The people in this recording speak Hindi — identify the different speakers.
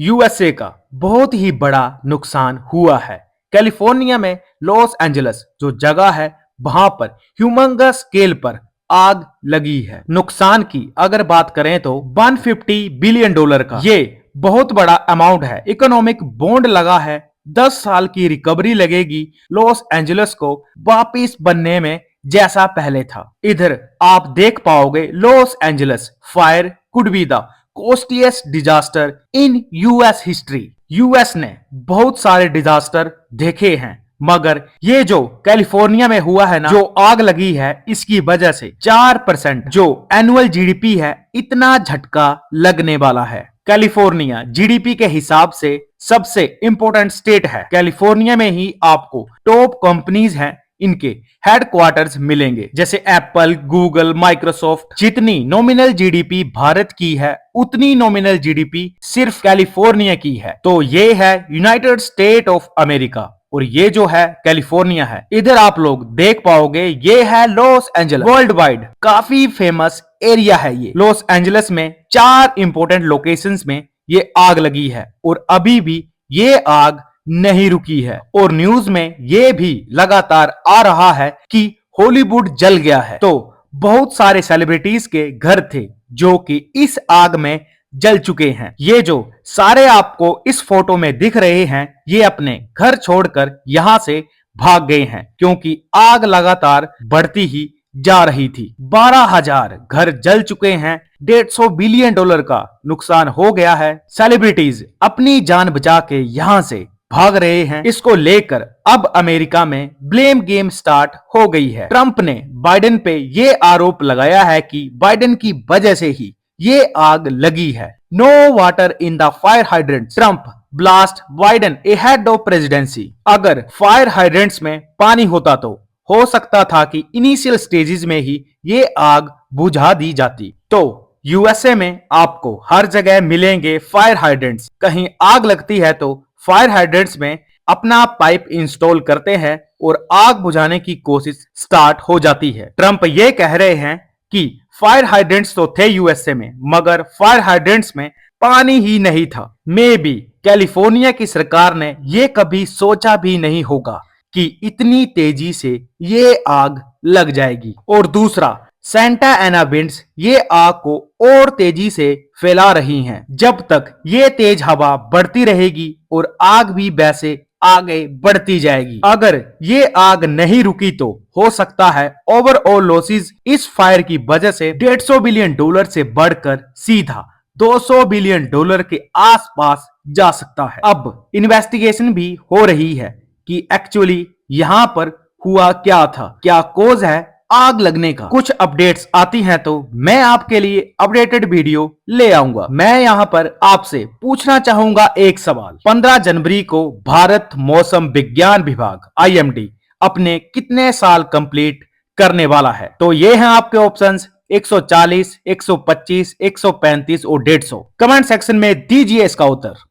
Speaker 1: यूएसए का बहुत ही बड़ा नुकसान हुआ है। कैलिफोर्निया में लॉस एंजल्स जो जगह है वहां पर ह्यूमंगस स्केल पर आग लगी है। नुकसान की अगर बात करें तो 150 बिलियन डॉलर का ये बहुत बड़ा अमाउंट है। इकोनॉमिक बॉन्ड लगा है, 10 साल की रिकवरी लगेगी लॉस एंजल्स को वापिस बनने में जैसा पहले था। इधर आप देख पाओगे Los Angeles fire could be the costliest disaster in US history. US ने बहुत सारे डिजास्टर देखे हैं, मगर ये जो कैलिफोर्निया में हुआ है ना, जो आग लगी है, इसकी वजह से 4% जो एनुअल जीडीपी है, इतना झटका लगने वाला है। कैलिफोर्निया जीडीपी के हिसाब से सबसे इंपॉर्टेंट स्टेट है। कैलिफोर्निया में ही आपको टॉप कंपनीज हैं, इनके हेडक्वार्टर्स मिलेंगे, जैसे एप्पल, गूगल, माइक्रोसॉफ्ट। जितनी नॉमिनल जीडीपी भारत की है, उतनी नॉमिनल जीडीपी सिर्फ कैलिफोर्निया की है। तो ये है यूनाइटेड स्टेट ऑफ अमेरिका और ये जो है कैलिफोर्निया है। इधर आप लोग देख पाओगे ये है लॉस एंजल्स। वर्ल्ड वाइड काफी फेमस एरिया है ये। लॉस एंजल्स में 4 इंपॉर्टेंट लोकेशंस में ये आग लगी है और अभी भी ये आग नहीं रुकी है। और न्यूज में ये भी लगातार आ रहा है कि हॉलीवुड जल गया है। तो बहुत सारे सेलिब्रिटीज के घर थे जो कि इस आग में जल चुके हैं। ये जो सारे आपको इस फोटो में दिख रहे हैं, ये अपने घर छोड़कर यहां से भाग गए हैं, क्योंकि आग लगातार बढ़ती ही जा रही थी। 12,000 घर जल चुके हैं, 150 बिलियन डॉलर का नुकसान हो गया है। सेलिब्रिटीज अपनी जान बचा के यहां से भाग रहे हैं। इसको लेकर अब अमेरिका में ब्लेम गेम स्टार्ट हो गई है। ट्रंप ने बाइडेन पे ये आरोप लगाया है कि बाइडेन की वजह से ही ये आग लगी है। No water in the fire hydrant, Trump blast Biden ahead of presidency. अगर फायर हाइड्रेंट्स में पानी होता तो हो सकता था कि इनिशियल स्टेजेस में ही ये आग बुझा दी जाती। तो यूएसए में आपको हर जगह मिलेंगे फायर हाइड्रेंट्स। कहीं आग लगती है तो फायर हाइड्रेंट्स में अपना पाइप इंस्टॉल करते हैं और आग बुझाने की कोशिश स्टार्ट हो जाती है। ट्रंप ये कह रहे हैं कि फायर हाइड्रेंट्स तो थे यूएसए में, मगर फायर हाइड्रेंट्स में पानी ही नहीं था। मे बी कैलिफोर्निया की सरकार ने ये कभी सोचा भी नहीं होगा कि इतनी तेजी से ये आग लग जाएगी। और दूसरा, सेंटा एना विंड्स ये आग को और तेजी से फैला रही हैं। जब तक ये तेज हवा बढ़ती रहेगी और आग भी वैसे आगे बढ़ती जाएगी। अगर ये आग नहीं रुकी तो हो सकता है ओवरऑल लॉसेस इस फायर की वजह से 150 बिलियन डॉलर से बढ़कर सीधा 200 बिलियन डॉलर के आसपास जा सकता है। अब इन्वेस्टिगेशन भी हो रही है कि एक्चुअली यहां पर हुआ क्या था, क्या कोज है आग लगने का। कुछ अपडेट्स आती हैं तो मैं आपके लिए अपडेटेड वीडियो ले आऊंगा। मैं यहां पर आपसे पूछना चाहूंगा एक सवाल। 15 जनवरी को भारत मौसम विज्ञान विभाग आईएमडी अपने कितने साल कंप्लीट करने वाला है? तो ये हैं आपके ऑप्शंस 140, 125, 135 और 150। कमेंट सेक्शन में दीजिए इसका उत्तर।